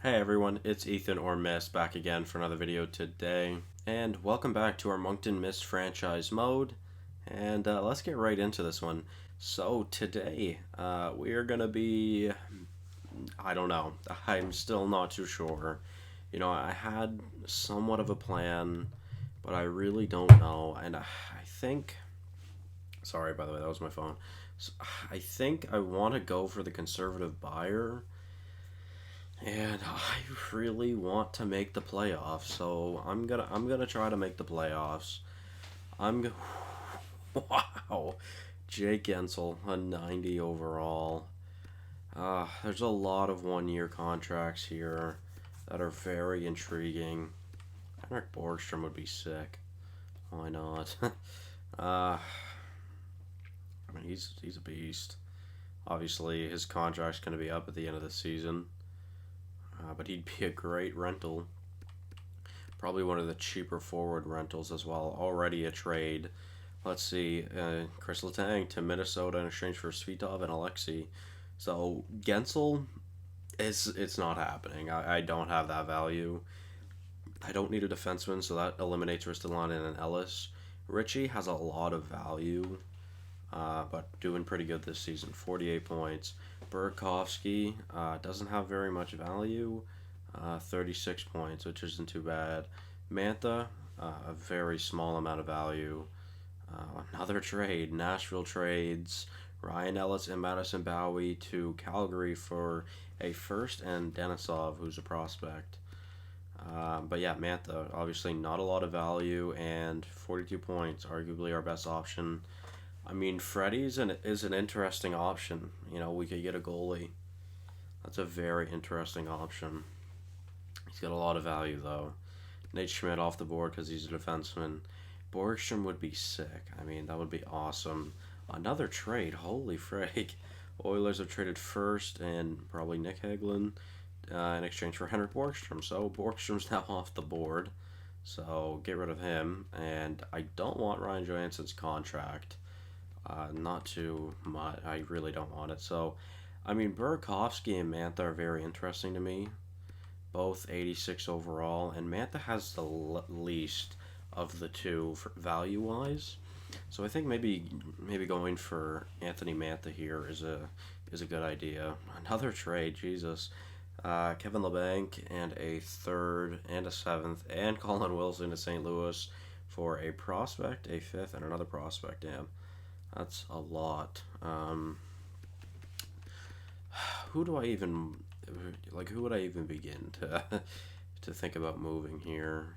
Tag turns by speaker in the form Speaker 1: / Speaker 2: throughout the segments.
Speaker 1: Hey everyone, it's Ethan or Miist back again for another video today. And welcome back to our Moncton Miist franchise mode. And let's get right into this one. So today, we are going to be, I don't know, I'm still not too sure. I had somewhat of a plan, but I really don't know. And I think, sorry by the way, that was my phone. So I think I want to go for the conservative buyer, and I really want to make the playoffs, so I'm gonna try to make the playoffs. I'm go- wow, Jake Gensel, a 90 overall. There's a lot of 1 year contracts here that are very intriguing. Henrik Borgstrom would be sick. Why not? I mean, he's a beast. Obviously, his contract's going to be up at the end of the season, but he'd be a great rental. Probably one of the cheaper forward rentals as well. Already a trade. Let's see, Chris Letang to Minnesota in exchange for Svitov and Alexei. So Gensel it's not happening. I don't have that value. I don't need a defenseman, so that eliminates Ristolainen and Ellis. Richie has a lot of value, but doing pretty good this season. 48 points. Burakovsky doesn't have very much value. 36 points, which isn't too bad. Mantha, a very small amount of value. Another trade. Nashville trades Ryan Ellis and Madison Bowie to Calgary for a first and Denisov, who's a prospect. But yeah, Mantha, obviously not a lot of value and 42 points, arguably our best option. I mean, Freddie's is an interesting option. We could get a goalie. That's a very interesting option. He's got a lot of value, though. Nate Schmidt off the board because he's a defenseman. Borgstrom would be sick. I mean, that would be awesome. Another trade. Holy frig. Oilers have traded first and probably Nick Hagelin in exchange for Henrik Borgstrom. So Borgstrom's now off the board. So get rid of him. And I don't want Ryan Johansson's contract. Not too much. I really don't want it. So, I mean, Burakovsky and Mantha are very interesting to me. Both 86 overall, and Mantha has the least of the two value wise. So I think maybe going for Anthony Mantha here is a good idea. Another trade, Jesus. Kevin LeBanc and a third and a seventh and Colin Wilson to St. Louis for a prospect, a fifth, and another prospect. Damn, that's a lot. Who do I even who would I even begin to to think about moving here?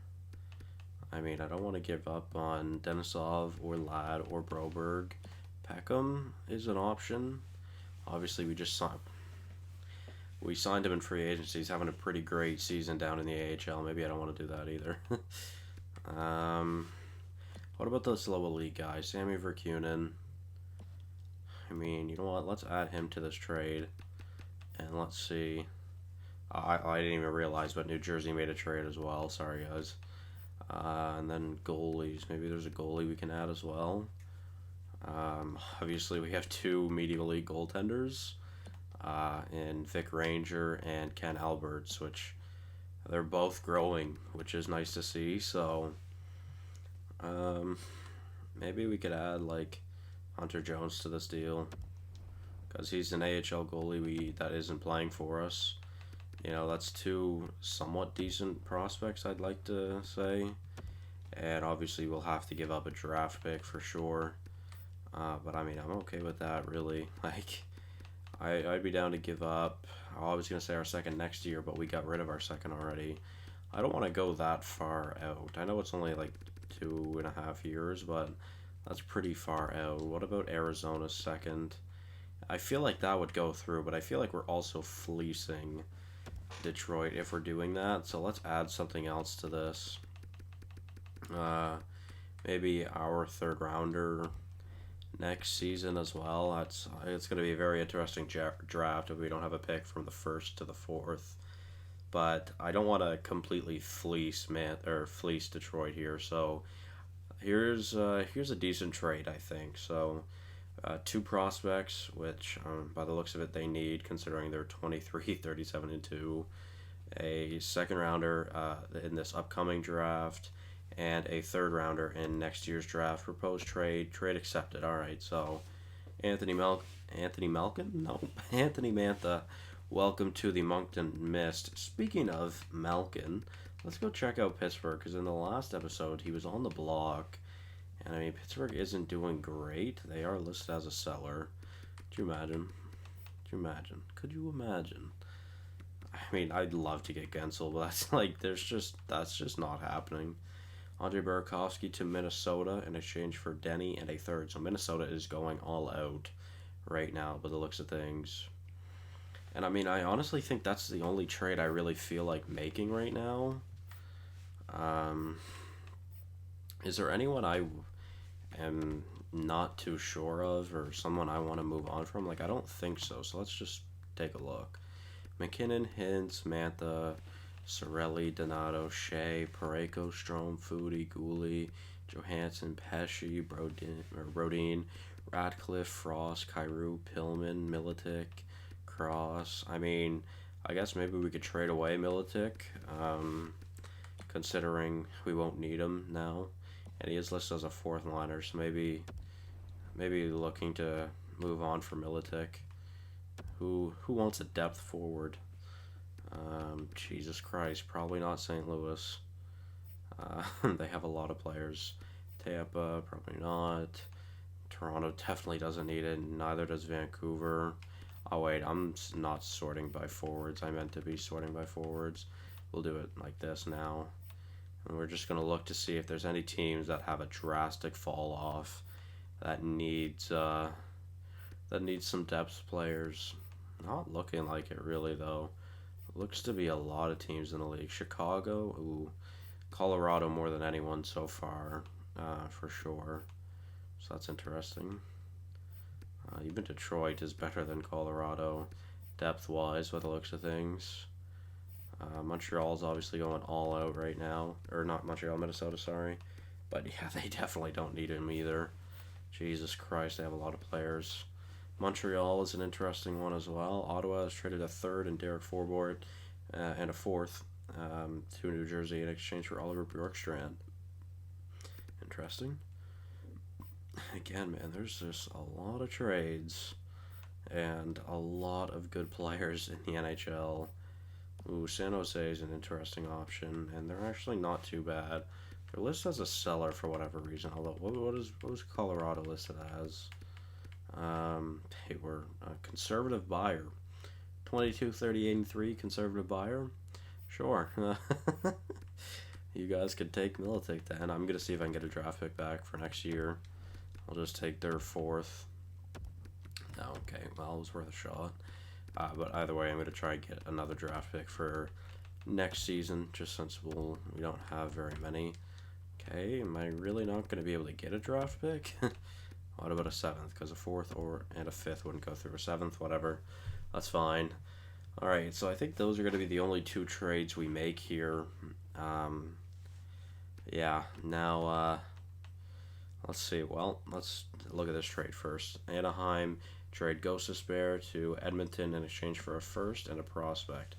Speaker 1: I mean, I don't want to give up on Denisov or Ladd or Broberg. Peckham is an option. Obviously, we signed him in free agency. He's having a pretty great season down in the AHL. Maybe I don't want to do that either. What about this lower league guy, Sammy Verkunen? I mean, you know what? Let's add him to this trade. And let's see. I didn't even realize, but New Jersey made a trade as well. Sorry, guys. And then goalies. Maybe there's a goalie we can add as well. Obviously, we have two Medieval League goaltenders in Vic Ranger and Ken Alberts, which they're both growing, which is nice to see. So maybe we could add Hunter Jones to this deal, because he's an AHL goalie that isn't playing for us. That's two somewhat decent prospects, I'd like to say. And obviously we'll have to give up a draft pick for sure. But I mean, I'm okay with that, really. I'd be down to give up, I was going to say our second next year, but we got rid of our second already. I don't want to go that far out. I know it's only 2.5 years, but that's pretty far out. What about Arizona's second? I feel like that would go through, but I feel like we're also fleecing Detroit if we're doing that. So let's add something else to this. Maybe our third rounder next season as well. It's going to be a very interesting draft if we don't have a pick from the first to the fourth. But I don't want to completely fleece Detroit here. So here's a decent trade, I think. So two prospects, which by the looks of it they need, considering they're 23, 37, and 2. a second rounder in this upcoming draft, and a third rounder in next year's draft. Proposed trade accepted. All right, so Anthony Malkin? No, Anthony Mantha. Welcome to the Moncton Miist. Speaking of Malkin, let's go check out Pittsburgh, because in the last episode he was on the block, and I mean Pittsburgh isn't doing great. They are listed as a seller. Could you imagine? Could you imagine? Could you imagine? I mean, I'd love to get Gensel, but that's like that's just not happening. Andre Burakovsky to Minnesota in exchange for Denny and a third. So Minnesota is going all out right now by the looks of things. And I mean, I honestly think that's the only trade I really feel like making right now. Um, is there anyone I am not too sure of, or someone I want to move on from? Like, I don't think so. So let's just take a look. McKinnon, Hintz, Mantha, Sorelli, Donato, Shea, Pareko, Strome, Foodie, Gooley, Johansson, Pesci, Brodin, Radcliffe, Frost, Kyrou, Pillman, Militic, Cross. I mean, I guess maybe we could trade away Militic, considering we won't need him now. And he is listed as a fourth liner, so maybe looking to move on for Militic. Who wants a depth forward? Jesus Christ, probably not St. Louis. They have a lot of players. Tampa, probably not. Toronto definitely doesn't need it. Neither does Vancouver. Oh wait, I'm not sorting by forwards. I meant to be sorting by forwards. We'll do it like this now. And we're just going to look to see if there's any teams that have a drastic fall off that needs some depth players. Not looking like it really though. Looks to be a lot of teams in the league. Chicago, ooh, Colorado more than anyone so far, for sure. So that's interesting. Even Detroit is better than Colorado, depth-wise, by the looks of things. Montreal's obviously going all out right now. Or not Montreal, Minnesota, sorry. But yeah, they definitely don't need him either. Jesus Christ, they have a lot of players. Montreal is an interesting one as well. Ottawa has traded a third and Derek Forbort and a fourth to New Jersey in exchange for Oliver Bjorkstrand. Interesting. Again, man, there's just a lot of trades and a lot of good players in the NHL. Ooh, San Jose is an interesting option, and they're actually not too bad. They're listed as a seller for whatever reason. Although, what was Colorado listed as? They were a conservative buyer. 22, 30, 83, conservative buyer? Sure. You guys could take Militic then. I'm going to see if I can get a draft pick back for next year. I'll just take their fourth. No, okay, well, it was worth a shot. But either way, I'm going to try and get another draft pick for next season, just since we don't have very many. Okay, am I really not going to be able to get a draft pick? What about a seventh? Because a fourth and a fifth wouldn't go through. A seventh, whatever. That's fine. Alright, so I think those are going to be the only two trades we make here. Yeah, now, let's see. Well, let's look at this trade first. Anaheim trade Gostisbehere to Edmonton in exchange for a first and a prospect.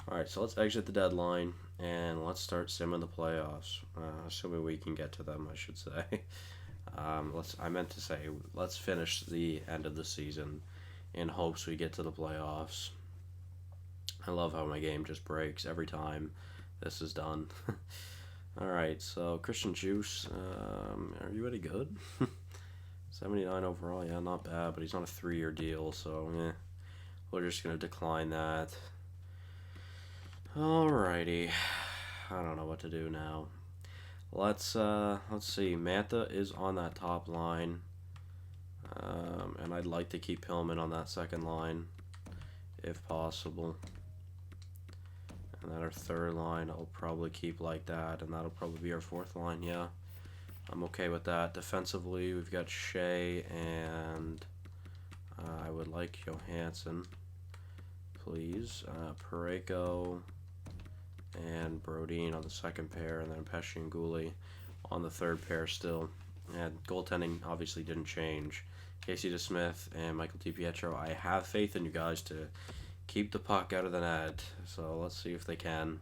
Speaker 1: Alright, so let's exit the deadline, and let's start simming the playoffs. Assuming we can get to them, I should say. I meant to say, let's finish the end of the season in hopes we get to the playoffs. I love how my game just breaks every time this is done. Alright, so Christian Juice, are you any good? 79 overall, yeah, not bad, but he's on a 3-year deal, so we're just going to decline that. Alrighty, I don't know what to do now. Let's see. Mantha is on that top line, and I'd like to keep Pillman on that second line, if possible. And then our third line, I'll probably keep like that, and that'll probably be our fourth line. Yeah, I'm okay with that. Defensively, we've got Shea, and I would like Johansson, please. Pareko and Brodin on the second pair, and then Pesci and Gooley on the third pair still. And goaltending obviously didn't change. Casey DeSmith and Michael DiPietro, I have faith in you guys to keep the puck out of the net. So let's see if they can.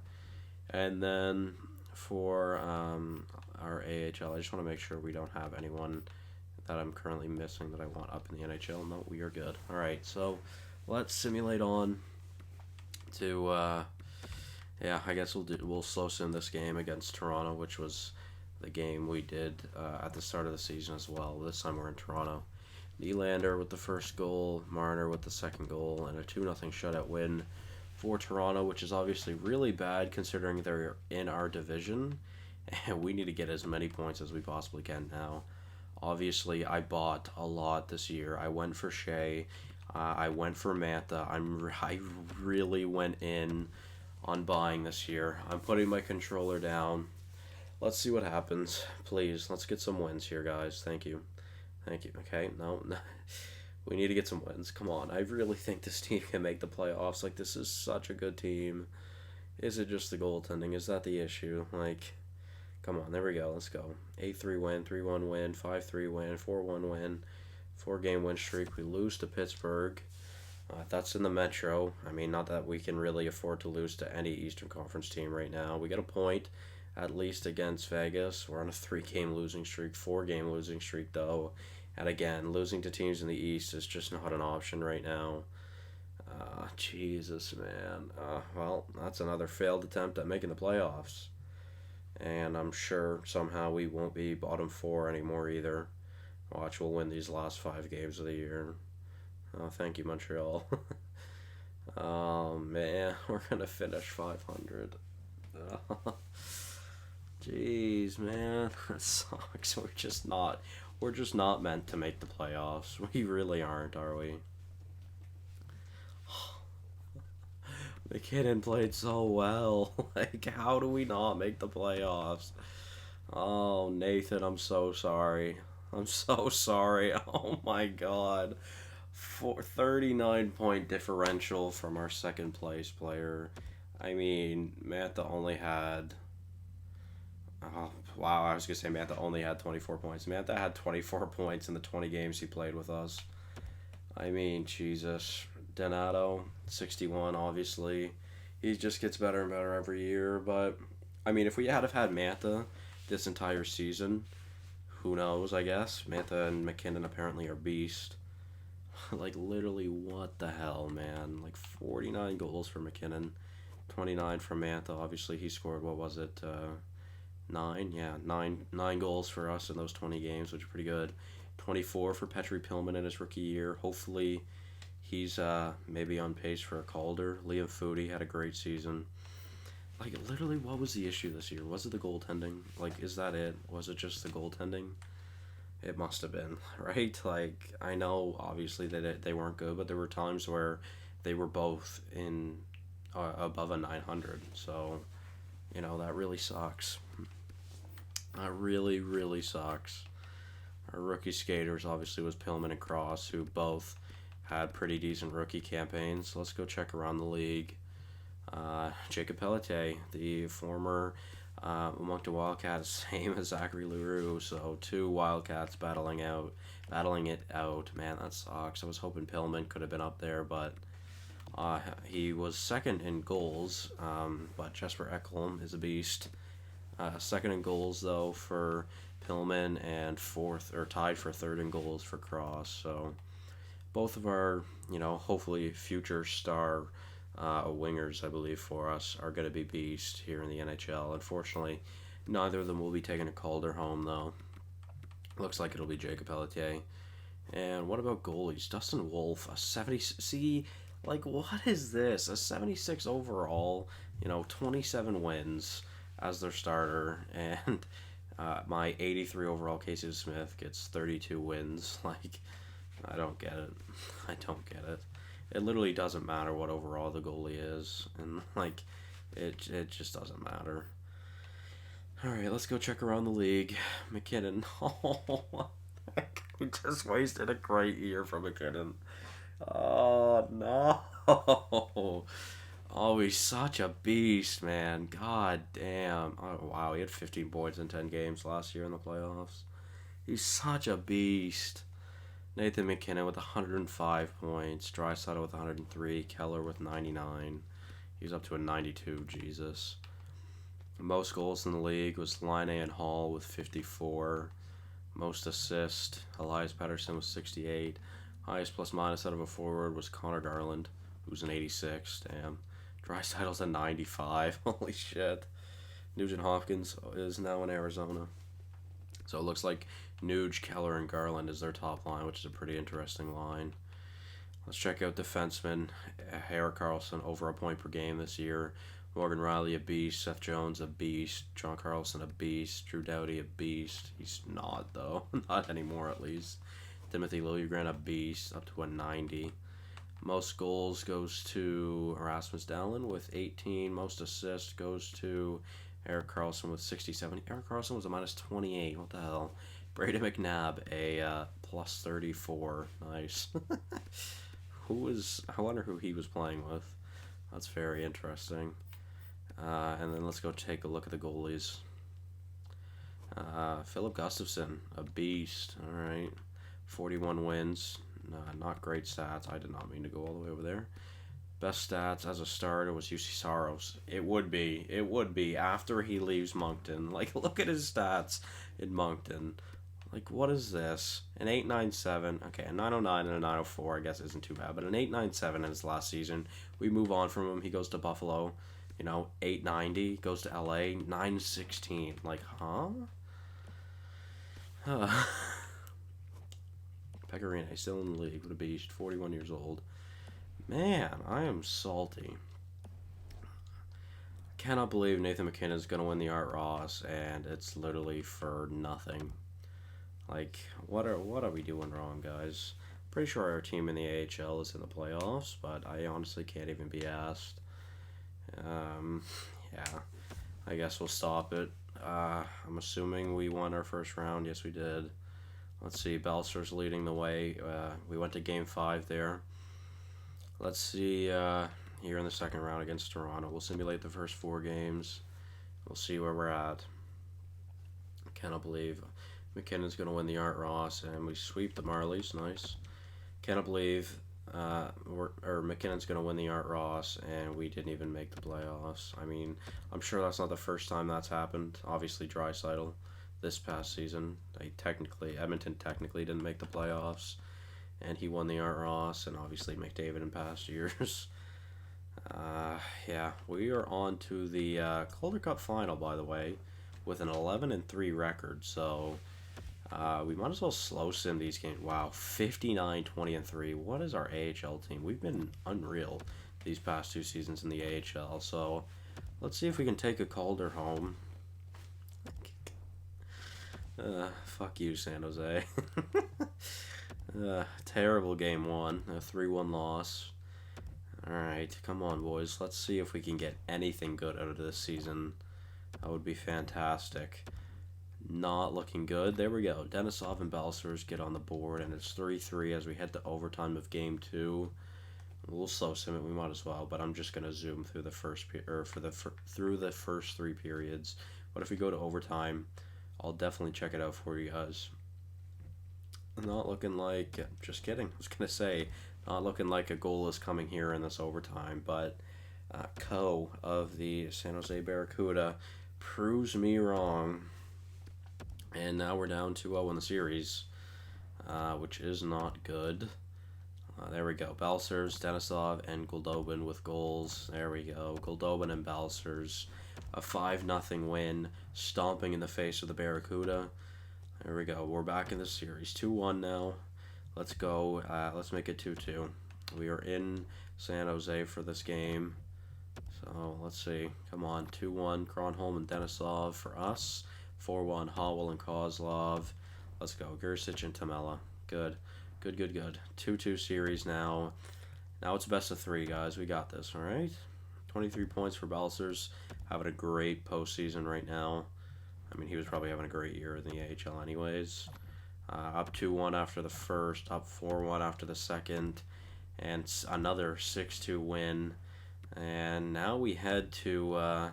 Speaker 1: And then for our AHL, I just want to make sure we don't have anyone that I'm currently missing that I want up in the NHL. No, we are good. All right, so let's simulate on to. Yeah, I guess we'll slow sim this game against Toronto, which was the game we did at the start of the season as well. This time we're in Toronto. Nylander with the first goal, Marner with the second goal, and a 2-0 shutout win for Toronto, which is obviously really bad considering they're in our division, and we need to get as many points as we possibly can now. Obviously, I bought a lot this year. I went for Shea. I went for Mantha. I really went in on buying this year. I'm putting my controller down. Let's see what happens. Please, let's get some wins here, guys. Thank you. Thank you. Okay, no. We need to get some wins. Come on. I really think this team can make the playoffs. Like, this is such a good team. Is it just the goaltending? Is that the issue? Like, come on. There we go. Let's go. 8-3 win, 3-1 win, 5-3 win, 4-1 win, 4-game win streak. We lose to Pittsburgh. That's in the Metro. I mean, not that we can really afford to lose to any Eastern Conference team right now. We get a point, at least against Vegas. We're on a 3-game losing streak, 4-game losing streak, though. And again, losing to teams in the East is just not an option right now. Jesus, man. Well, that's another failed attempt at making the playoffs. And I'm sure somehow we won't be bottom 4 anymore either. Watch, we'll win these last 5 games of the year. Oh, thank you, Montreal. Oh, man. We're going to finish 500. Jeez, man. That sucks. We're just not meant to make the playoffs. We really aren't, are we? McKinnon played so well. Like, how do we not make the playoffs? Oh, Nathan, I'm so sorry. I'm so sorry. Oh my god. 39-point differential from our second place player. I mean, Mantha only had. Oh, wow, I was going to say Mantha only had 24 points. Mantha had 24 points in the 20 games he played with us. I mean, Jesus. Donato, 61, obviously. He just gets better and better every year. But, I mean, if we had Mantha this entire season, who knows, I guess. Mantha and McKinnon apparently are beast. Like, literally, what the hell, man? Like, 49 goals for McKinnon, 29 from Mantha. Obviously, he scored, what was it, 9? Yeah, 9 goals for us in those 20 games, which is pretty good. 24 for Petri Pillman in his rookie year. Hopefully, he's maybe on pace for a Calder. Liam Foudy had a great season. Like, literally, what was the issue this year? Was it the goaltending? Like, is that it? Was it just the goaltending? It must have been, right? Like, I know, obviously, that they weren't good, but there were times where they were both in above a 900. So, you know, that really sucks. That really, really sucks. Our rookie skaters, obviously, was Pillman and Cross, who both had pretty decent rookie campaigns. Let's go check around the league. Jacob Pelletier, the former Moncton Wildcat, same as Zachary Leroux. So 2 Wildcats battling it out. Man, that sucks. I was hoping Pillman could have been up there, but he was second in goals. But Jesper Ekholm is a beast. Second in goals though for Pillman, and tied for third in goals for Cross. So both of our, hopefully future star wingers, I believe, for us are going to be beast here in the NHL. Unfortunately, neither of them will be taking a Calder home, though. Looks like it'll be Jacob Pelletier. And what about goalies? Dustin Wolf, a 70... See, like, what is this? A 76 overall, 27 wins as their starter, and my 83 overall Casey Smith gets 32 wins. Like, I don't get it. I don't get it. It literally doesn't matter what overall the goalie is, and like, it just doesn't matter. All right, let's go check around the league. McKinnon. Oh, what the heck? We just wasted a great year from McKinnon. Oh no. Oh, he's such a beast, man. God damn. Oh wow, he had 15 points in 10 games last year in the playoffs. He's such a beast. Nathan McKinnon with 105 points. Draisaitl with 103. Keller with 99. He's up to a 92. Jesus. Most goals in the league was Line and Hall with 54. Most assists, Elias Pettersson was 68. Highest plus minus out of a forward was Connor Garland, who's an 86. Damn. Draisaitl's a 95. Holy shit. Nugent Hopkins is now in Arizona. So it looks like Nuge, Keller, and Garland is their top line, which is a pretty interesting line. Let's check out defensemen. Erik Karlsson over a point per game this year. Morgan Rielly, a beast. Seth Jones, a beast. John Carlson, a beast. Drew Doughty, a beast. He's not, though. Not anymore, at least. Timothy Liljegren, a beast, up to a 90. Most goals goes to Erasmus Dahlin with 18. Most assists goes to Erik Karlsson with 67. Erik Karlsson was a minus 28. What the hell? Brady McNabb, a plus 34. Nice. I wonder who he was playing with. That's very interesting. And then let's go take a look at the goalies. Philip Gustafsson, a beast. All right. 41 wins. Not great stats. I did not mean to go all the way over there. Best stats as a starter was UC Saros. It would be after he leaves Moncton. Like, look at his stats in Moncton. Like, what is this? An 897. Okay, a 909 and a 904, I guess, isn't too bad. But an 897 in his last season. We move on from him. He goes to Buffalo. 890. Goes to LA. 916. Like, huh? Pecorine still in the league. What a beast. 41 years old. Man, I am salty. Cannot believe Nathan McKinnon is going to win the Art Ross, and it's literally for nothing. Like, what are we doing wrong, guys? Pretty sure our team in the AHL is in the playoffs, but I honestly can't even be asked. Yeah, I guess we'll stop it. I'm assuming we won our first round. Yes, we did. Let's see, Belser's leading the way. We went to Game 5 there. Let's see here in the second round against Toronto. We'll simulate the first 4 games. We'll see where we're at. I cannot believe McKinnon's going to win the Art Ross, and we sweep the Marlies. Nice. Cannot believe McKinnon's going to win the Art Ross, and we didn't even make the playoffs. I mean, I'm sure that's not the first time that's happened. Obviously, Draisaitl this past season, Edmonton technically didn't make the playoffs, and he won the Art Ross, and obviously McDavid in past years. Yeah, we are on to the Calder Cup final, by the way, with an 11-3 record. So we might as well slow sim these games. Wow, 59, 20-3. What is our AHL team? We've been unreal these past 2 seasons in the AHL. So let's see if we can take a Calder home. Fuck you, San Jose. Terrible game 1, a 3-1 loss. Alright, come on, boys. Let's see if we can get anything good out of this season. That would be fantastic. Not looking good. There we go. Denisov and Balcers get on the board, and it's 3-3 as we head to overtime of game 2. We'll slow sim it. We might as well, but I'm just gonna zoom through the first through the first 3 periods. But if we go to overtime, I'll definitely check it out for you guys. Not looking like... Just kidding. I was going to say, not looking like a goal is coming here in this overtime, but Co of the San Jose Barracuda proves me wrong. And now we're down 2-0 in the series, which is not good. There we go. Balcers, Denisov, and Goldobin with goals. There we go. Goldobin and Balcers. A 5-0 win, stomping in the face of the Barracuda. There we go. We're back in the series. 2-1 now. Let's go. Let's make it 2-2. We are in San Jose for this game. So let's see. Come on. 2-1. Kronholm and Denisov for us. 4-1. Howell and Kozlov. Let's go. Gersic and Tamela. Good. Good, good, good. 2-2 series now. Now it's best of 3, guys. We got this, all right? 23 points for Balcers. Having a great postseason right now. I mean, he was probably having a great year in the AHL anyways. Up 2-1 after the first, up 4-1 after the second, and another 6-2 win. And now we head to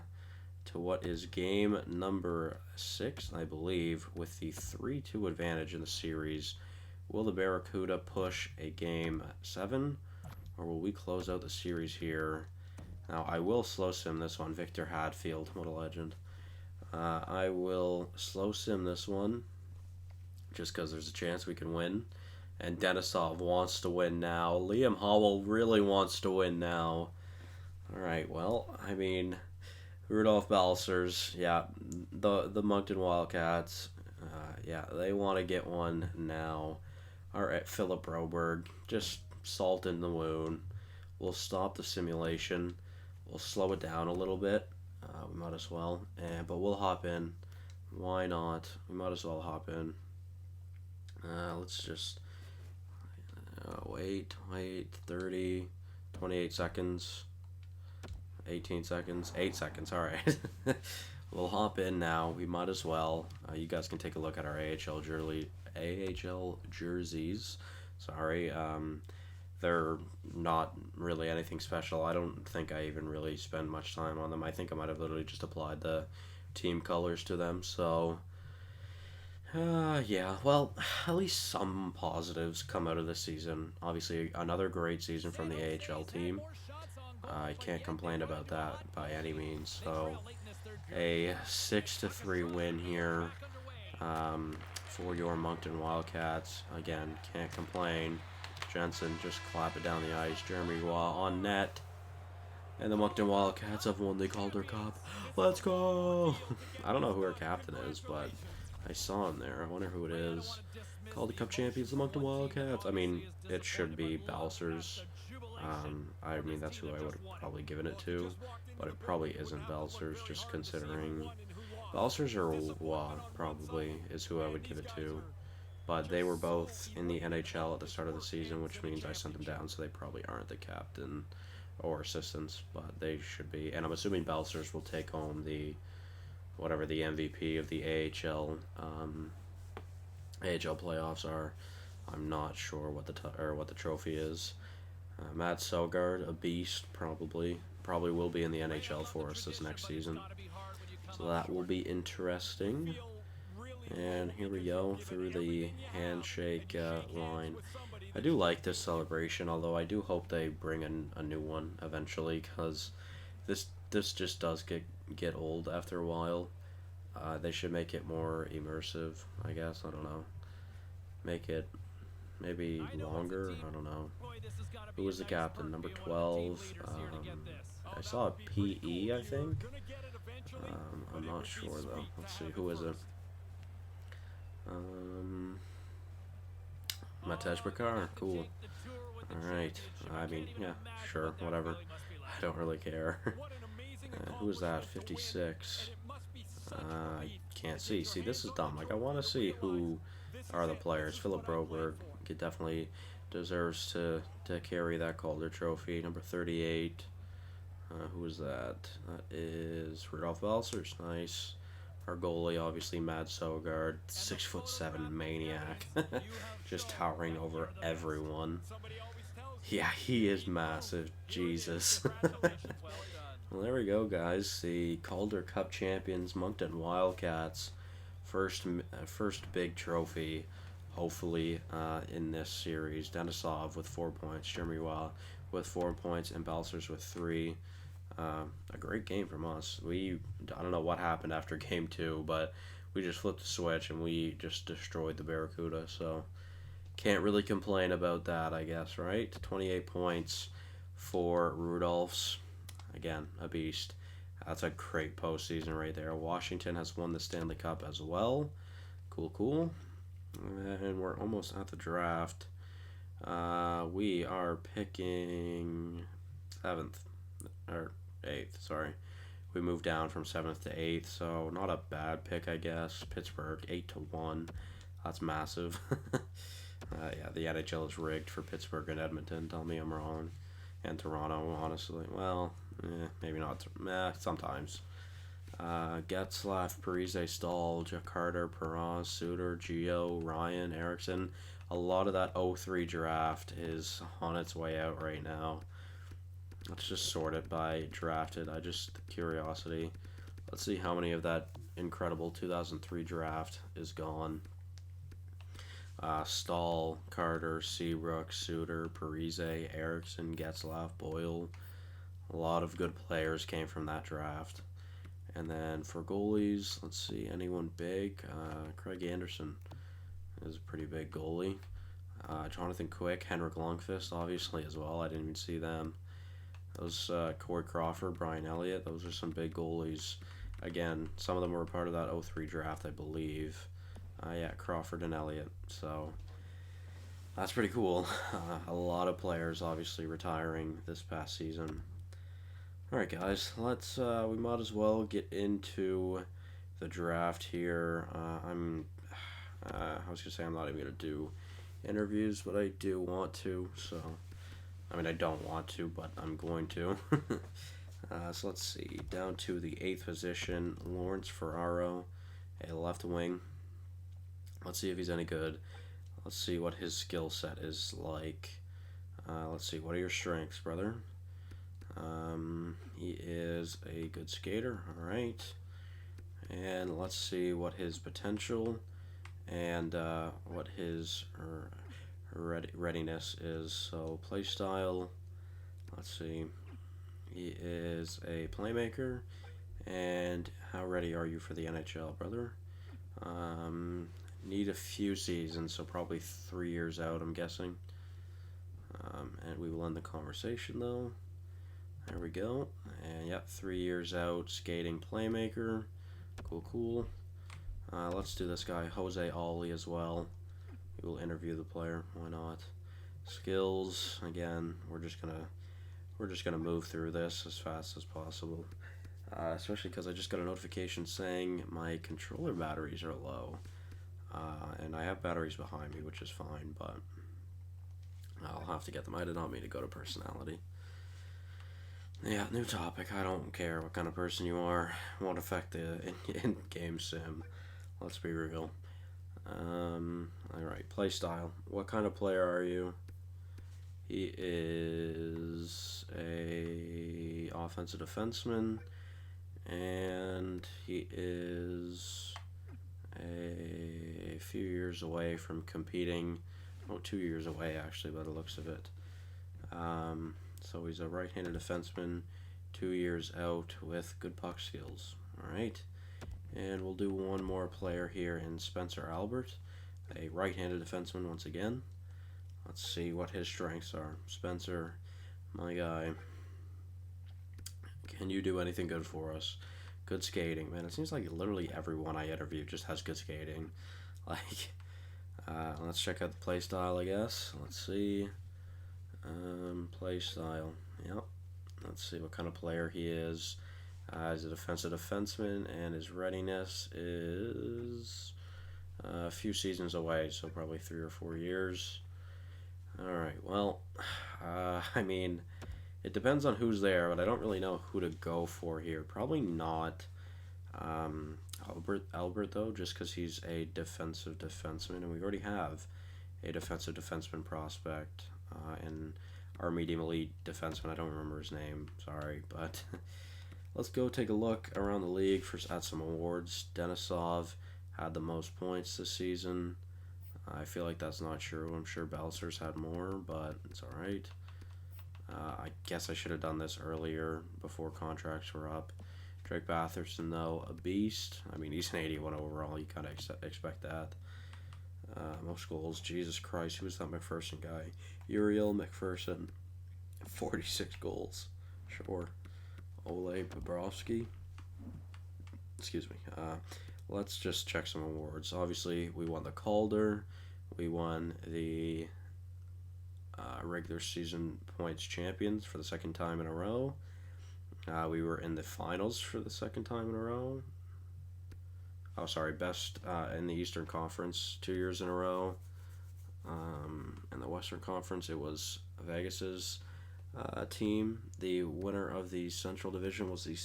Speaker 1: what is game number 6, I believe, with the 3-2 advantage in the series Will the Barracuda push a game 7, or will we close out the series here? Now, I will slow sim this one. Victor Hadfield, what a legend. I will slow sim this one, just because there's a chance we can win. And Denisov wants to win now. Liam Howell really wants to win now. Alright, well, I mean, Rudolph Balcers, yeah, the Moncton Wildcats, yeah, they want to get one now. Alright, Philip Broberg, just salt in the wound. We'll stop the simulation. We'll slow it down a little bit. We might as well. But we'll hop in. Why not? We might as well hop in. Let's just wait, 30, 28 seconds, 18 seconds, 8 seconds, alright. We'll hop in now, we might as well. You guys can take a look at our AHL jerseys. Sorry, they're not really anything special. I don't think I even really spend much time on them. I think I might have literally just applied the team colors to them, so... yeah, well, at least some positives come out of this season. Obviously, another great season from the AHL team. I can't complain about that by any means. So, a 6-3 win here for your Moncton Wildcats. Again, can't complain. Jensen just clap it down the ice. Jeremy Roy on net. And the Moncton Wildcats have won the Calder Cup. Let's go! I don't know who our captain is, but... I saw him there. I wonder who it is. Calder Cup champions, the Moncton Wildcats. I mean, it should be Balcers. I mean, that's who I would have probably given it to. But it probably isn't Balcers, just considering... Balcers or Roy, probably, is who I would give it to. But they were both in the NHL at the start of the season, which means I sent them down, so they probably aren't the captain or assistants. But they should be. And I'm assuming Balcers will take home the... whatever the MVP of the AHL playoffs are. I'm not sure what the trophy is. Matt Sogard, a beast, probably will be in the NHL for us this next season. So that will be interesting. And here we go through the handshake line. I do like this celebration, although I do hope they bring in a new one eventually, because this just does get old after a while. They should make it more immersive, I guess. I don't know. Make it maybe longer. I don't know. Who was the captain? Number 12. I saw a PE, I think. I'm not sure though. Let's see. Who is it? Matej Bakar. Cool. Alright. I mean, yeah, sure, whatever. I don't really care. Who is that? 56. I can't see. See, this is dumb. Like, I want to see who are the players. Philip Broberg definitely deserves to carry that Calder Trophy. Number 38. Who is that? That is Rudolph Balcers. Nice. Our goalie, obviously, Matt Sogard. 6'7" maniac. Just towering over everyone. Yeah, he is massive. Jesus. Well, there we go, guys. The Calder Cup champions, Moncton Wildcats. First big trophy, hopefully, in this series. Denisov with 4 points, Jeremy Roy with 4 points, and Balcers with 3. A great game from us. I don't know what happened after game 2, but we just flipped the switch and we just destroyed the Barracuda. So can't really complain about that, I guess, right? 28 points for Rudolph's. Again, a beast. That's a great postseason right there. Washington has won the Stanley Cup as well. Cool. And we're almost at the draft. We are picking 7th. Or 8th, sorry. We moved down from 7th to 8th, so not a bad pick, I guess. Pittsburgh, 8-1. That's massive. Yeah, the NHL is rigged for Pittsburgh and Edmonton. Tell me I'm wrong. And Toronto, honestly. Well, maybe not. Sometimes. Getzlaff, Parise, Stahl, Jakarta, Perron, Suter, Gio, Ryan, Erickson. A lot of that 03 draft is on its way out right now. Let's just sort it by drafted. Curiosity. Let's see how many of that incredible 2003 draft is gone. Stahl, Carter, Seabrook, Suter, Parise, Erickson, Getzlaff, Boyle. A lot of good players came from that draft. And then for goalies, let's see, anyone big? Craig Anderson is a pretty big goalie. Jonathan Quick, Henrik Lundqvist, obviously, as well. I didn't even see them. Those Corey Crawford, Brian Elliott, those are some big goalies. Again, some of them were a part of that 03 draft, I believe. Yeah, Crawford and Elliott. So that's pretty cool. A lot of players obviously retiring this past season. All right, guys, let's we might as well get into the draft here. I was gonna say I'm not even gonna do interviews, but I do want to. So, I mean, I don't want to, but I'm going to. So let's see. Down to the 8th position, Lawrence Ferraro, a left wing. Let's see if he's any good. Let's see what his skill set is like. Let's see. What are your strengths, brother? He is a good skater. All right. And let's see what his potential and what his readiness is. So play style. Let's see. He is a playmaker. And how ready are you for the NHL, brother? Need a few seasons, so probably 3 years out, I'm guessing. And we will end the conversation, though. There we go. And yep, 3 years out, skating playmaker. Cool. Let's do this guy, Jose Ollie, as well. We will interview the player. Why not? Skills. Again, we're just gonna move through this as fast as possible. Especially because I just got a notification saying my controller batteries are low. And I have batteries behind me, which is fine, but I'll have to get them. I did not mean to go to personality. Yeah, new topic. I don't care what kind of person you are. It won't affect the in-game sim. Let's be real. Alright, play style. What kind of player are you? He is a offensive defenseman, and he is a few years away from competing. 2 years away, actually, by the looks of it. So he's a right-handed defenseman, 2 years out with good puck skills. All right. And we'll do one more player here in Spencer Albert, a right-handed defenseman once again. Let's see what his strengths are. Spencer, my guy, can you do anything good for us? Good skating, man. It seems like literally everyone I interview just has good skating. Like, let's check out the play style, I guess. Let's see. Play style. Yep. Let's see what kind of player he is. He's a defensive defenseman, and his readiness is a few seasons away, so probably 3 or 4 years. All right. Well, I mean, it depends on who's there, but I don't really know who to go for here. Probably not Albert though, just because he's a defensive defenseman, and we already have a defensive defenseman prospect in our medium elite defenseman. I don't remember his name. Sorry, but let's go take a look around the league at some awards. Denisov had the most points this season. I feel like that's not true. I'm sure Balcer's had more, but it's all right. I guess I should have done this earlier before contracts were up. Drake Batherson, though, a beast. I mean, he's an 81 overall. You kind of expect that. Most goals, Jesus Christ, who's that McPherson guy? Uriel McPherson, 46 goals. Sure. Ole Bobrovsky. Excuse me. Let's just check some awards. Obviously, we won the Calder. We won the regular season points champions for the second time in a row. We were in the finals for the second time in a row. Oh, sorry, best in the Eastern Conference 2 years in a row. In the Western Conference, it was Vegas's team. The winner of the Central Division was the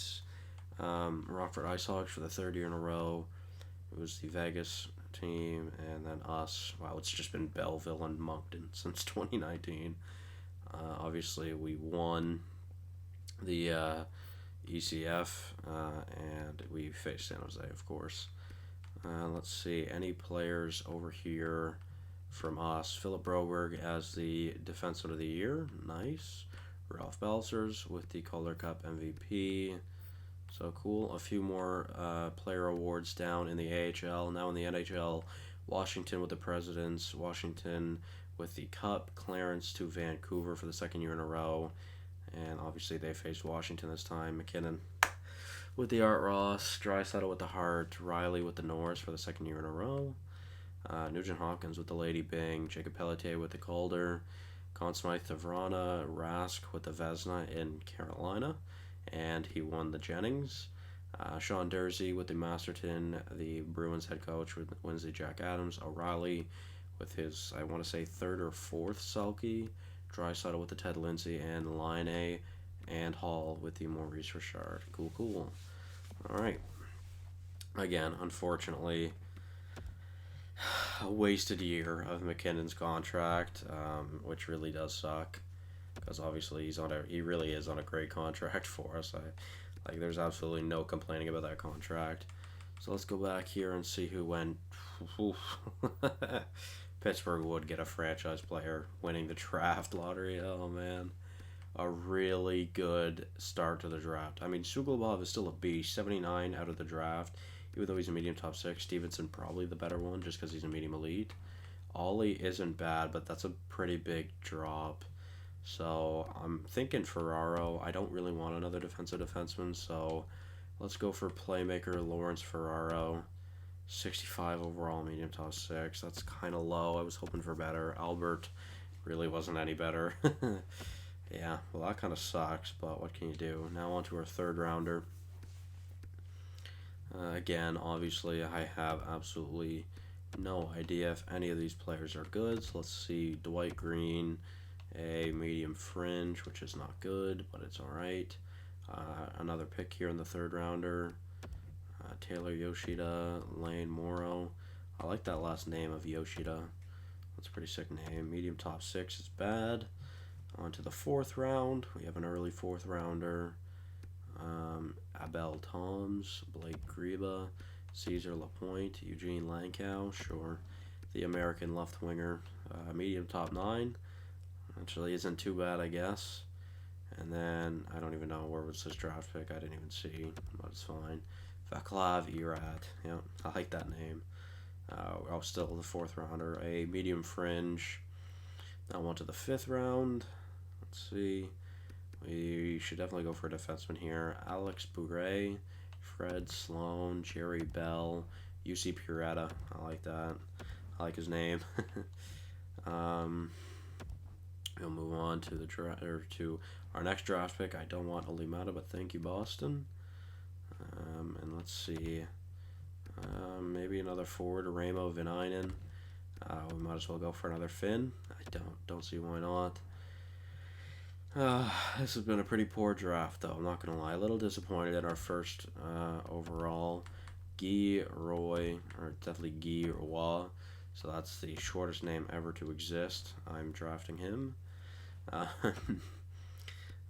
Speaker 1: Rockford IceHogs for the 3rd year in a row. It was the Vegas team, and then us. Wow, it's just been Belleville and Moncton since 2019. Obviously, we won the ECF, and we faced San Jose, of course. Let's see, any players over here from us. Philip Broberg as the Defenseman of the Year. Nice. Ralph Balcers with the Calder Cup MVP. So cool. A few more player awards down in the AHL. Now in the NHL, Washington with the Presidents. Washington with the Cup. Clarence to Vancouver for the second year in a row. And obviously they faced Washington this time. McKinnon with the Art Ross. Draisaitl with the Hart. Riley with the Norris for the second year in a row. Nugent Hopkins with the Lady Byng. Jacob Pelletier with the Calder. Conn Smythe to Vrana. Rask with the Vezina in Carolina. And he won the Jennings. Sean Dursey with the Masterton. The Bruins head coach with Wednesday Jack Adams. O'Reilly with his, I want to say, third or fourth Selke. Draisaitl with the Ted Lindsay. And Line and Hall with the Maurice Richard. Cool. Alright. Again, unfortunately, a wasted year of McKinnon's contract, which really does suck, because obviously he really is on a great contract for us. There's absolutely no complaining about that contract. So let's go back here and see who went. Pittsburgh would get a franchise player winning the draft lottery. Oh man, a really good start to the draft. I mean, Suglobov is still a beast, 79 out of the draft. Even though he's a medium top 6, Stevenson probably the better one just because he's a medium elite. Ollie isn't bad, but that's a pretty big drop. So I'm thinking Ferraro. I don't really want another defenseman, so let's go for playmaker Lawrence Ferraro. 65 overall, medium top 6. That's kind of low. I was hoping for better. Albert really wasn't any better. Yeah, well, that kind of sucks, but what can you do? Now on to our third rounder. Again, obviously, I have absolutely no idea if any of these players are good. So let's see. Dwight Green, a medium fringe, which is not good, but it's alright. Another pick here in the third rounder. Taylor Yoshida, Lane Morrow. I like that last name of Yoshida. That's a pretty sick name. Medium top 6 is bad. On to the fourth round. We have an early fourth rounder. Abel Toms, Blake Greba, Caesar Lapointe, Eugene Lankow, sure. The American left winger, medium top 9. Actually isn't too bad, I guess. And then, I don't even know where was his draft pick. I didn't even see, but it's fine. Vaclav Irat, yeah, I like that name. Still the fourth rounder, a medium fringe. Now on to the fifth round. Let's see. We should definitely go for a defenseman here. Alex Bourret, Fred Sloan, Jerry Bell, UC Puretta. I like that. I like his name. We'll move on to to our next draft pick. I don't want Olimata, but thank you, Boston. And let's see. Maybe another forward, Ramo Vinainen. We might as well go for another Finn. I don't see why not. This has been a pretty poor draft, though. I'm not going to lie. A little disappointed in our first overall. Guy Roy, or definitely Guy Roy. So that's the shortest name ever to exist. I'm drafting him.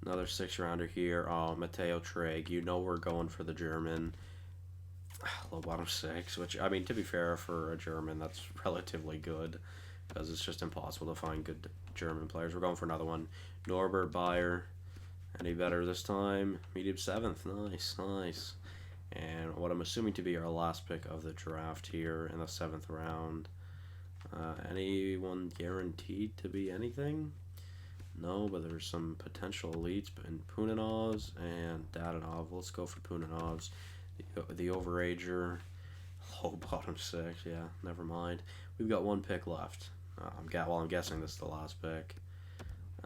Speaker 1: Another 6-rounder here. Oh, Matteo Treg. You know we're going for the German. Low bottom 6, which, I mean, to be fair, for a German, that's relatively good. Because it's just impossible to find good German players. We're going for another one. Norbert Bayer. Any better this time? Medium 7th. Nice. And what I'm assuming to be our last pick of the draft here in the 7th round. Anyone guaranteed to be anything? No, but there's some potential elites in Punanovs and Dadanov. Let's go for Punanovs. The overager. Low bottom 6. Yeah, never mind. We've got one pick left. I'm guessing this is the last pick.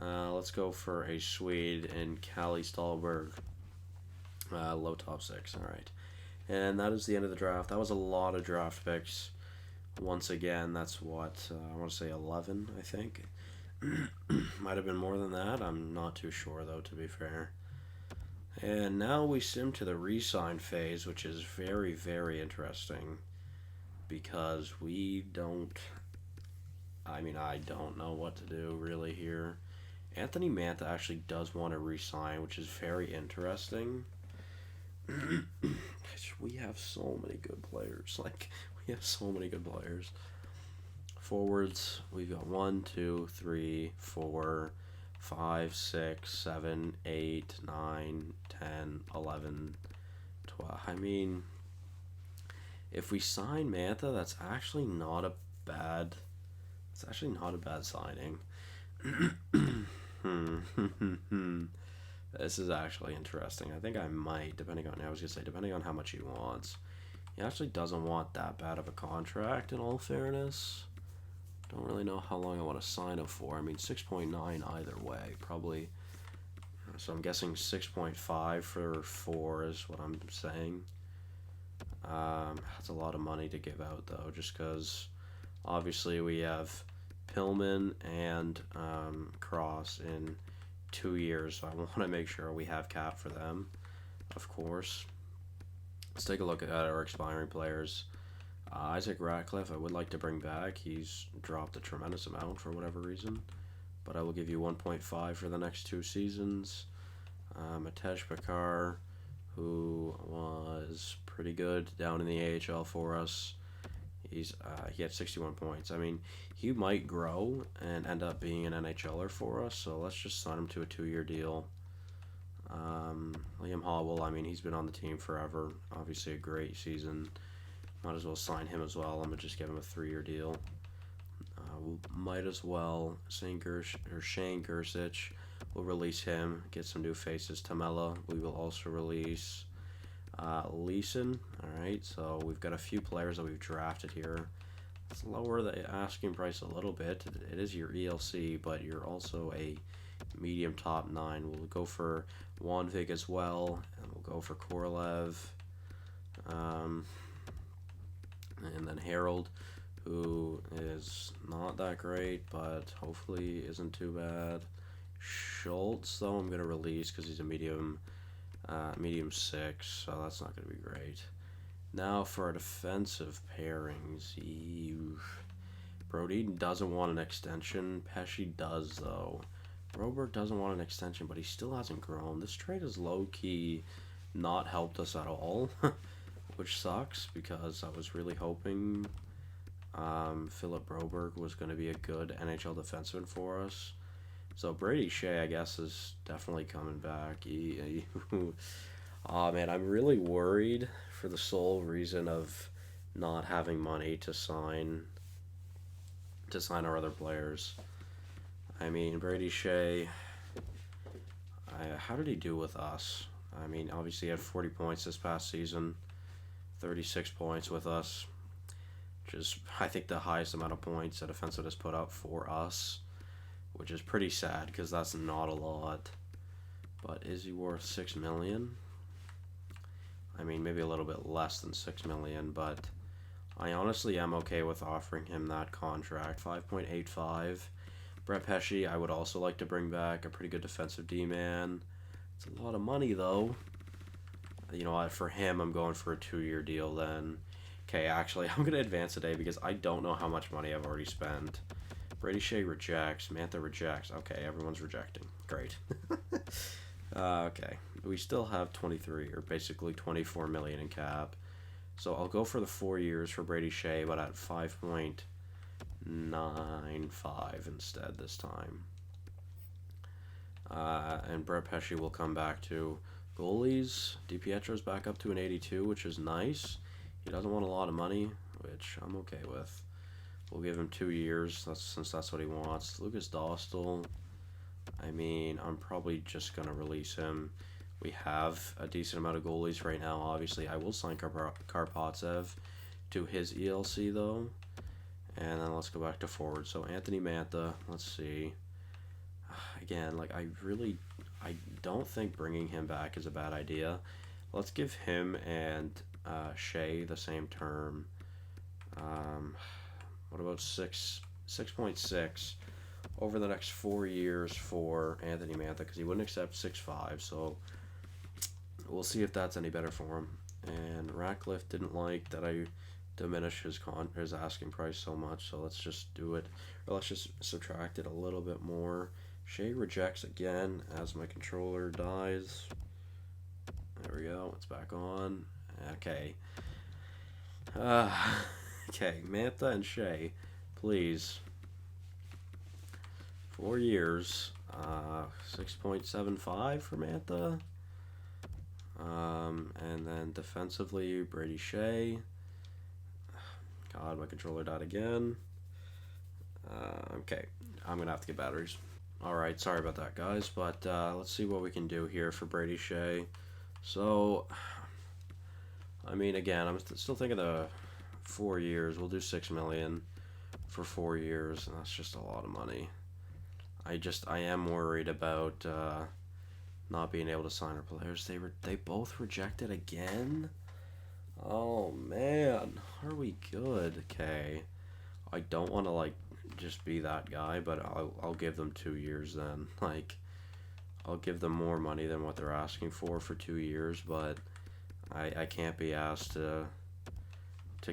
Speaker 1: Let's go for a Swede in Kalle Stallberg. Low top 6. All right. And that is the end of the draft. That was a lot of draft picks. Once again, that's what, I want to say 11, I think. Might have been more than that. I'm not too sure, though, to be fair. And now we sim to the re-sign phase, which is very, very interesting. Because I don't know what to do, really, here. Anthony Mantha actually does want to re-sign, which is very interesting. We have so many good players. We have so many good players. Forwards, we've got 1, 2, 3, 4, 5, 6, 7, 8, 9, 10, 11, 12. I mean, if we sign Mantha, that's actually not a bad. It's actually not a bad signing. This is actually interesting. I think I might, depending on. I was gonna say, depending on how much he wants. He actually doesn't want that bad of a contract. In all fairness, don't really know how long I want to sign him for. I mean, 6.9 either way, probably. So I'm guessing 6.5 for 4 is what I'm saying. That's a lot of money to give out though, just because obviously we have Pillman and Cross in 2 years, so I want to make sure we have cap for them, of course. Let's take a look at our expiring players. Isaac Ratcliffe, I would like to bring back. He's dropped a tremendous amount for whatever reason, but I will give you 1.5 for the next 2 seasons. Matej Bakar, who was pretty good down in the AHL for us. He had 61 points. I mean, he might grow and end up being an NHLer for us, so let's just sign him to a 2-year deal. Liam Howell, I mean, he's been on the team forever. Obviously a great season. Might as well sign him as well. I'm going to just give him a 3-year deal. Might as well. Shane Gersich, we'll release him. Get some new faces. Tamela, we will also release. Leeson, alright, so we've got a few players that we've drafted here. Let's lower the asking price a little bit. It is your ELC, but you're also a medium top 9. We'll go for Wanvig as well, and we'll go for Korolev. And then Harold, who is not that great, but hopefully isn't too bad. Schultz, though, I'm going to release because he's a medium 6, so that's not going to be great. Now for our defensive pairings. Brody doesn't want an extension. Pesci does, though. Broberg doesn't want an extension, but he still hasn't grown. This trade has low-key not helped us at all, which sucks because I was really hoping Philip Broberg was going to be a good NHL defenseman for us. So Brady Shea, I guess, is definitely coming back. Oh man, I'm really worried for the sole reason of not having money to sign our other players. I mean, Brady Shea, how did he do with us? I mean, obviously he had 40 points this past season, 36 points with us, which is, I think, the highest amount of points a defenseman has put up for us, which is pretty sad because that's not a lot. But is he worth $6 million? I mean, maybe a little bit less than $6 million, but I honestly am okay with offering him that contract. 5.85. Brett Pesci, I would also like to bring back, a pretty good defensive D-man. It's a lot of money, though. You know what, for him, I'm going for a 2-year deal then. Okay, actually, I'm going to advance today because I don't know how much money I've already spent. Brady Shea rejects. Mantha rejects. Okay, everyone's rejecting. Great. Okay. We still have 23, or basically 24 million in cap. So I'll go for the 4 years for Brady Shea, but at 5.95 instead this time. And Brett Pesci will come back to goalies. DiPietro's back up to an 82, which is nice. He doesn't want a lot of money, which I'm okay with. We'll give him 2 years, since that's what he wants. Lucas Dostal, I mean, I'm probably just going to release him. We have a decent amount of goalies right now, obviously. I will sign Karpatsev to his ELC, though. And then let's go back to forward. So Anthony Mantha, let's see. Again, like, I don't think bringing him back is a bad idea. Let's give him and Shea the same term. What about 6.6 over the next 4 years for Anthony Mantha, because he wouldn't accept 6.5, so we'll see if that's any better for him. And Ratcliffe didn't like that I diminish his asking price so much, so let's just do it, or let's just subtract it a little bit more. Shea rejects again as my controller dies. There we go, it's back on. Okay. Okay, Mantha and Shea, Please. 4 years. 6.75 for Mantha. And then defensively, Brady Shea. God, my controller died again. Okay, I'm going to have to get batteries. Alright, sorry about that, guys, but let's see what we can do here for Brady Shea. So, I mean, again, I'm still thinking of 4 years. We'll do $6 million for 4 years, and that's just a lot of money. I am worried about not being able to sign our players. They both rejected again? Oh, man. Are we good? Okay. I don't want to, like, just be that guy, but I'll give them 2 years then. Like, I'll give them more money than what they're asking for 2 years, but I can't be asked to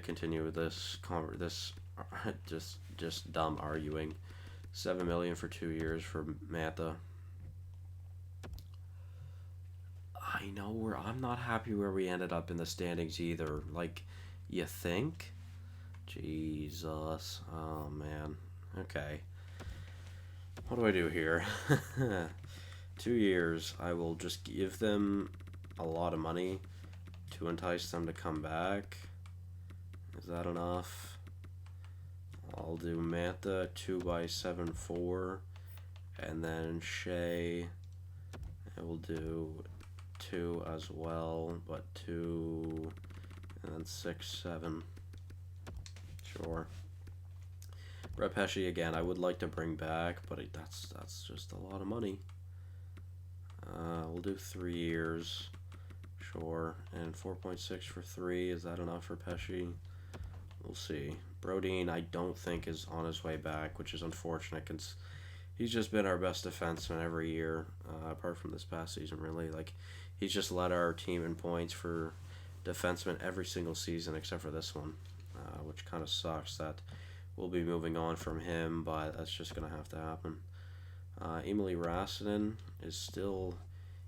Speaker 1: continue with this just dumb arguing. $7 million for 2 years for Mantha. I know I'm not happy where we ended up in the standings either. Like, you think? Jesus. Oh man. Okay. What do I do here? 2 years. I will just give them a lot of money to entice them to come back. Is that enough? I'll do Mantha 2x7-4, and then Shea I will do 2 as well, but 2 and then 6, 7. Sure. Brett Pesce again, I would like to bring back, but that's just a lot of money. We'll do 3 years. Sure. And 4.6 for 3. Is that enough for Pesce? We'll see. Brodeen, I don't think is on his way back, which is unfortunate because he's just been our best defenseman every year, apart from this past season, really. Like, he's just led our team in points for defensemen every single season except for this one, which kind of sucks that we'll be moving on from him, but that's just going to have to happen. Emily Rassinen is still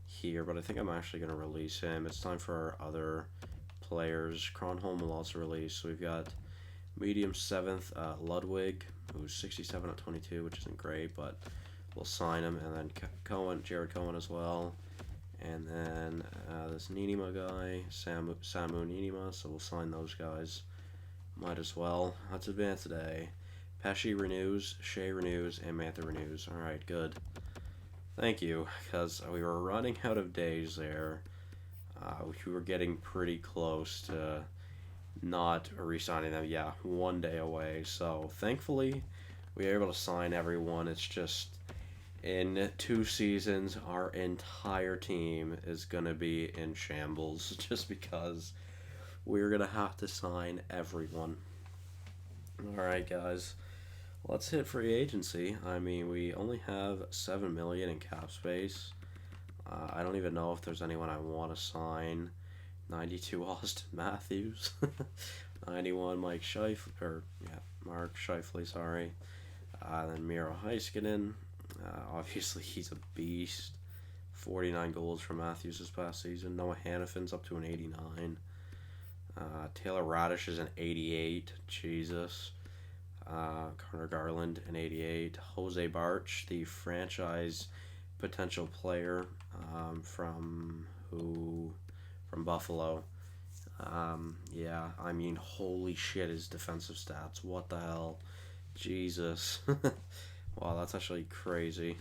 Speaker 1: here, but I think I'm actually going to release him. It's time for our other players. Kronholm will also release. So we've got medium 7th, Ludwig, who's 67 at 22, which isn't great, but we'll sign him. And then Jared Cohen as well. And then this Niinima guy, Samu Niinima, so we'll sign those guys. Might as well. Let's advance today. Pesce renews, Shea renews, and Mantha renews. Alright, good. Thank you, because we were running out of days there. We were getting pretty close to not re-signing them. Yeah, 1 day away. So, thankfully, we were able to sign everyone. It's just, in 2 seasons, our entire team is going to be in shambles just because we're going to have to sign everyone. Alright, guys. Let's hit free agency. I mean, we only have $7 million in cap space. I don't even know if there's anyone I want to sign. 92 Austin Matthews. 91 Mark Scheifele, sorry. Then Miro Heiskanen. Obviously, he's a beast. 49 goals for Matthews this past season. Noah Hannafin's up to an 89. Taylor Radish is an 88. Jesus. Connor Garland, an 88. Jose Barch, the franchise potential player from Buffalo. Yeah, I mean, holy shit, his defensive stats. What the hell? Jesus. Wow, that's actually crazy.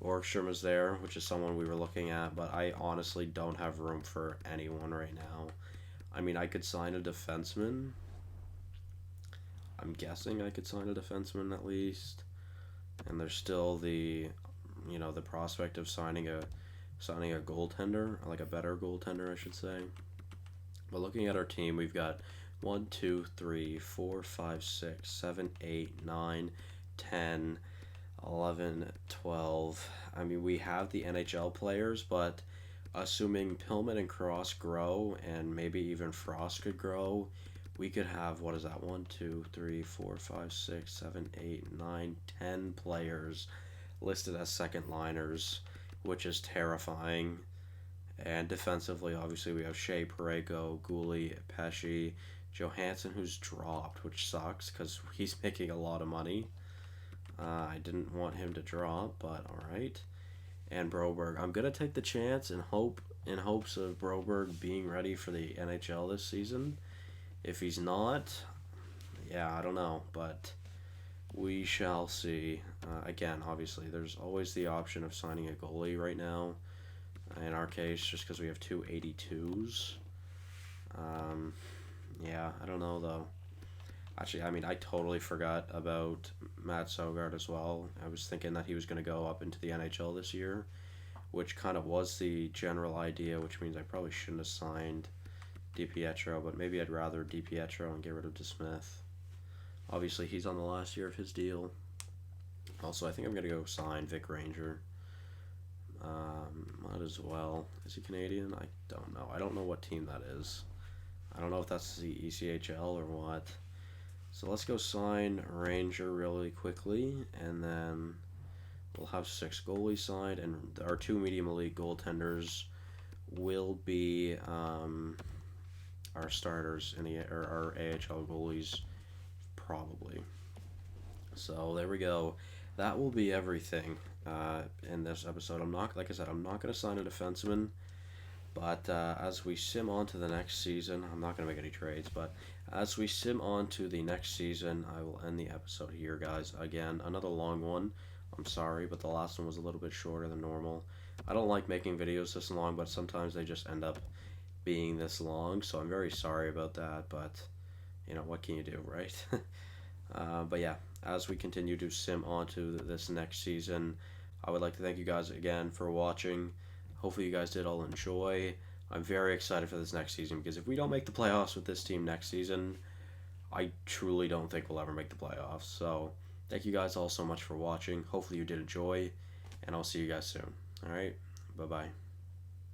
Speaker 1: Borgstrom is there, which is someone we were looking at, but I honestly don't have room for anyone right now. I mean, I could sign a defenseman. I'm guessing I could sign a defenseman at least. And there's still the prospect of signing a goaltender, like a better goaltender, I should say. But looking at our team, we've got 1, 2, 3, 4, 5, 6, 7, 8, 9, 10, 11, 12. I mean, we have the NHL players, but assuming Pillman and Cross grow, and maybe even Frost could grow, we could have, 1, 2, 3, 4, 5, 6, 7, 8, 9, 10 players listed as second liners, which is terrifying. And defensively, obviously, we have Shea, Parayko, Gouli, Pesce, Johansson, who's dropped, which sucks because he's making a lot of money. I didn't want him to drop, but all right. And Broberg, I'm gonna take the chance and in hopes of Broberg being ready for the NHL this season. If he's not, yeah, I don't know, but we shall see. Again, obviously, there's always the option of signing a goalie right now. In our case, just because we have two 82s. Yeah, I don't know though. Actually, I mean, I totally forgot about Matt Sogard as well. I was thinking that he was going to go up into the NHL this year, which kind of was the general idea, which means I probably shouldn't have signed DiPietro, but maybe I'd rather DiPietro and get rid of DeSmith. Obviously, he's on the last year of his deal. Also, I think I'm going to go sign Vic Ranger. Might as well. Is he Canadian? I don't know. I don't know what team that is. I don't know if that's the ECHL or what. So let's go sign Ranger really quickly, and then we'll have 6 goalies signed, and our 2 medium elite goaltenders will be our starters or our AHL goalies, probably. So there we go. That will be everything in this episode. Like I said, I'm not going to sign a defenseman. But as we sim on to the next season, I'm not going to make any trades, but as we sim on to the next season, I will end the episode here, guys. Again, another long one. I'm sorry, but the last one was a little bit shorter than normal. I don't like making videos this long, but sometimes they just end up being this long, so I'm very sorry about that, but, you know, what can you do, right? But yeah, as we continue to sim on to this next season, I would like to thank you guys again for watching. Hopefully you guys did all enjoy. I'm very excited for this next season because if we don't make the playoffs with this team next season, I truly don't think we'll ever make the playoffs. So thank you guys all so much for watching. Hopefully you did enjoy, and I'll see you guys soon. All right, bye-bye.